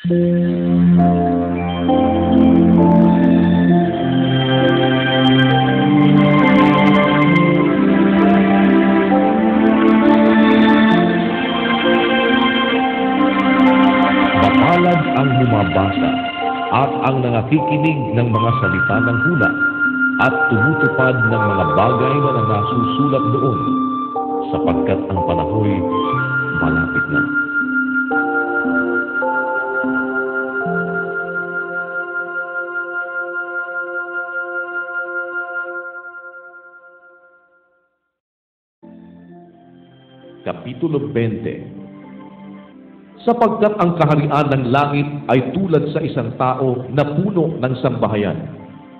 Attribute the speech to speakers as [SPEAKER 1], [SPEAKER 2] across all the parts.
[SPEAKER 1] Mapalad ang bumabasa at ang nangakikinig ng mga salita ng hula at tumutupad ng mga bagay na nasusulat doon, sapagkat ang panahoy malapit na. Kapitulo 20. Sapagkat ang kaharian ng langit ay tulad sa isang tao na puno ng sambahayan,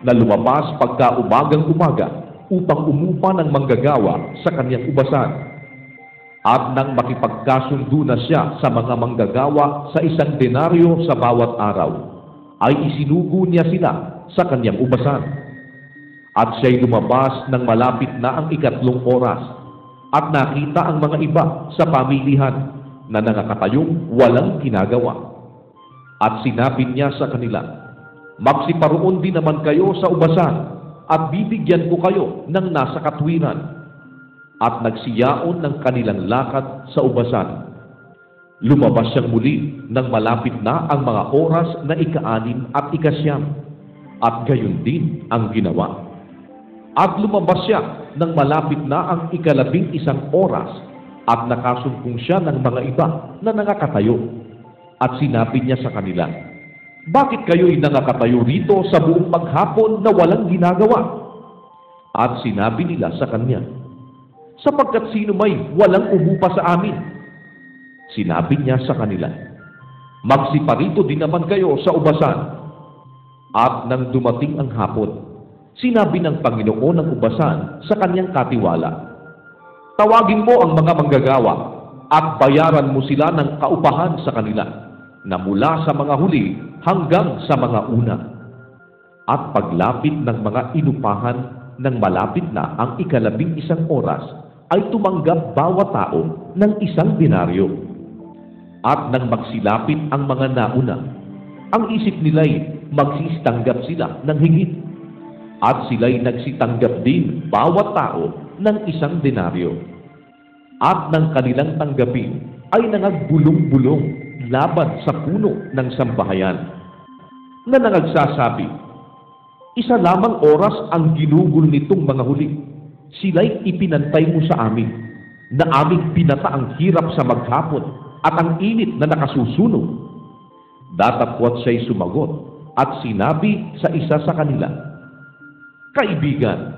[SPEAKER 1] na lumabas pagka umagang-umaga upang umupa ng manggagawa sa kanyang ubasan. At nang makipagkasundo na siya sa mga manggagawa sa 1 denaryo sa bawat araw, ay isinugo niya sila sa kanyang ubasan. At siya'y lumabas nang malapit na ang 3 oras, at nakita ang mga iba sa pamilihan na nangakatayong walang ginagawa. At sinabi niya sa kanila, "Magsiparoon din naman kayo sa ubasan, at bibigyan ko kayo ng nasa katwiran." At nagsiyaon ng kanilang lakad sa ubasan. Lumabas siyang muli nang malapit na ang mga oras na 6 at 9, at gayon din ang ginawa. At lumabas siya nang malapit na ang 11 oras, at nakasumpong siya ng mga iba na nangakatayo. At sinabi niya sa kanila, "Bakit kayo'y nangakatayo rito sa buong maghapon na walang ginagawa?" At sinabi nila sa kanya, "Sapagkat sino may walang umupa sa amin." Sinabi niya sa kanila, "Magsiparito din naman kayo sa ubasan." At nang dumating ang hapon, sinabi ng Panginoon ng ubasan sa kanyang katiwala, "Tawagin mo ang mga manggagawa at bayaran mo sila ng kaupahan sa kanila, na mula sa mga huli hanggang sa mga una." At paglapit ng mga inupahan nang malapit na ang 11 oras, ay tumanggap bawat tao ng 1 denaryo. At nang magsilapit ang mga nauna, ang isip nila'y magsitanggap sila ng higit. At sila'y nagsitanggap din bawat tao ng 1 denaryo. At nang kanilang tanggapin ay nangagbulong-bulong laban sa puno ng sambahayan, na nangagsasabi, "Isa lamang oras ang ginugol nitong mga huli. Sila'y ipinantay mo sa amin, na aming pinata ang hirap sa maghapon at ang init na nakasusunog." Datapwat siya'y sumagot at sinabi sa isa sa kanila, "Kaibigan,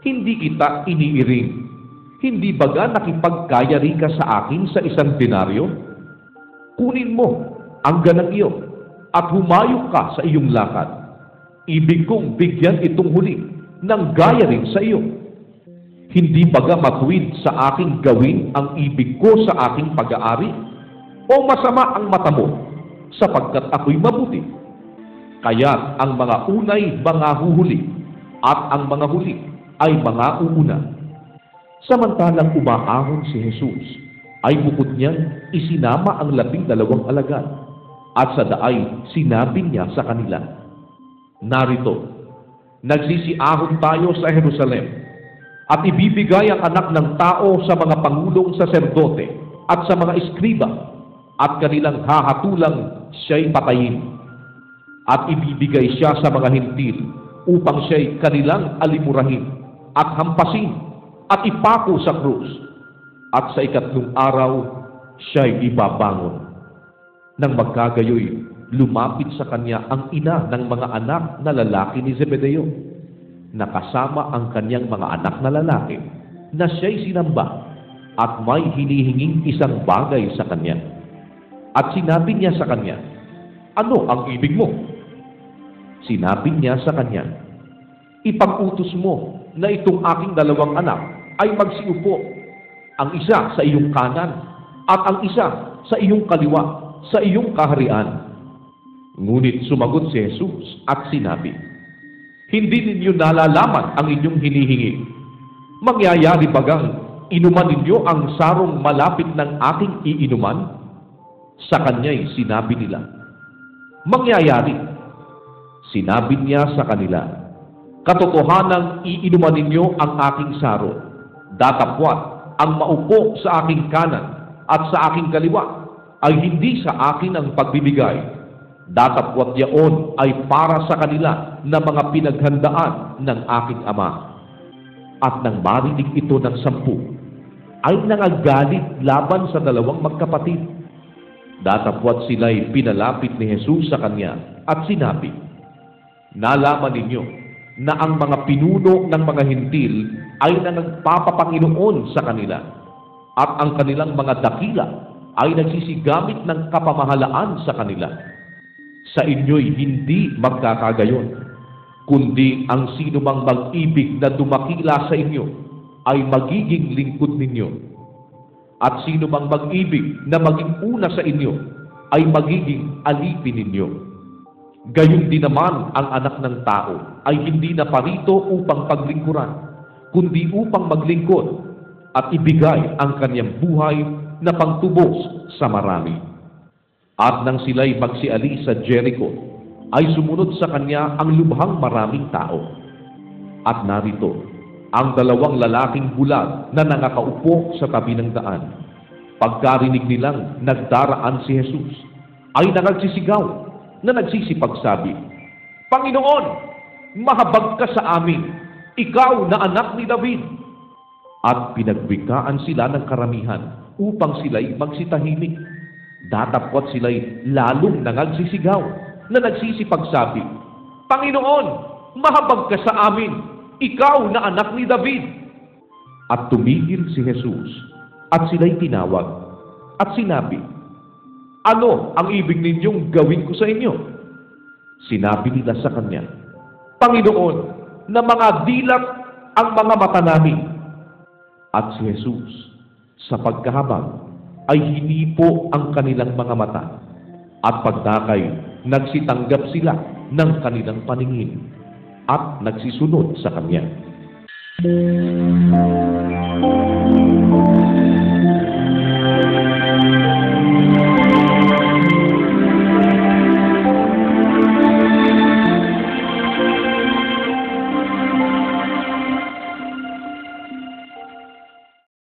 [SPEAKER 1] hindi kita iniiring. Hindi baga nakipagkayari ka sa akin sa 1 denaryo? Kunin mo ang ganang iyo at humayok ka sa iyong lakad. Ibig kong bigyan itong huli ng gaya rin sa iyo. Hindi baga matuwid sa aking gawin ang ibig ko sa aking pag-aari? O masama ang mata mo sapagkat ako'y mabuti? Kaya't ang mga unay mga huhuli, at ang mga huli ay mga uuna." Samantalang umaahon si Jesus, ay bukod niyang isinama ang 12 alagad, at sa daay sinabi niya sa kanila, "Narito, nagsisiahon tayo sa Jerusalem, at ibibigay ang Anak ng Tao sa mga pangulong saserdote at sa mga eskriba, at kanilang hahatulang siya'y patayin. At ibibigay siya sa mga hintil upang siya'y kanilang alimurahin at hampasin at ipako sa krus, at sa 3 araw siya'y ibabangon." Nang magkagayoy, lumapit sa kanya ang ina ng mga anak na lalaki ni Zebedeo, nakasama ang kanyang mga anak na lalaki, na siya'y sinamba, at may hinihinging isang bagay sa kanya. At sinabi niya sa kanya, "Ano ang ibig mo?" Sinabi niya sa kanya, "Ipag-utos mo na itong aking 2 anak ay magsiupo, ang isa sa iyong kanan at ang isa sa iyong kaliwa sa iyong kaharian." Ngunit sumagot si Jesus at sinabi, "Hindi ninyo nalalaman ang inyong hinihingi. Mangyayari bagang inuman ninyo ang sarong malapit ng aking iinuman?" Sa kanya'y sinabi nila, mangyayari. Sinabi niya sa kanila, katotohanang iinuman ninyo ang aking saro, datapwat ang maupo sa aking kanan at sa aking kaliwa ay hindi sa akin ang pagbibigay. Datapwat yaon ay para sa kanila na mga pinaghandaan ng aking ama. At nang marinig ito ng 10, ay nangagalit laban sa 2 magkapatid. Datapwat sila'y pinalapit ni Jesus sa kanya at sinabi, nalaman ninyo na ang mga pinuno ng mga hintil ay nagpapapanginoon sa kanila, at ang kanilang mga dakila ay nagsisigamit ng kapamahalaan sa kanila. Sa inyo'y hindi magkakagayon, kundi ang sino mang mag-ibig na dumakila sa inyo ay magiging lingkod ninyo. At sino mang mag-ibig na maging una sa inyo ay magiging alipin ninyo. Gayon din naman ang anak ng tao ay hindi naparito upang paglingkuran, kundi upang maglingkod at ibigay ang kanyang buhay na pangtubos sa marami. At nang sila'y magsiali sa Jericho, ay sumunod sa kanya ang lubhang maraming tao. At narito, ang 2 lalaking bulag na nangakaupo sa tabi ng daan. Pagkarinig nilang nagdaraan si Jesus, ay nagsisigaw na nagsisipagsabi, Panginoon, mahabag ka sa amin, ikaw na anak ni David. At pinagbikaan sila ng karamihan upang sila'y magsitahimik. Datapwat sila'y lalong nagsisigaw na nagsisipagsabi, Panginoon, mahabag ka sa amin, ikaw na anak ni David. At tumigil si Jesus at sila'y tinawag at sinabi, ano ang ibig ninyong gawin ko sa inyo? Sinabi nila sa kanya, Panginoon, na mga dilat ang mga mata namin. At si Jesus, sa pagkahabag, ay hinipo ang kanilang mga mata, at pagdakay, nagsitanggap sila ng kanilang paningin at nagsisunod sa kanya.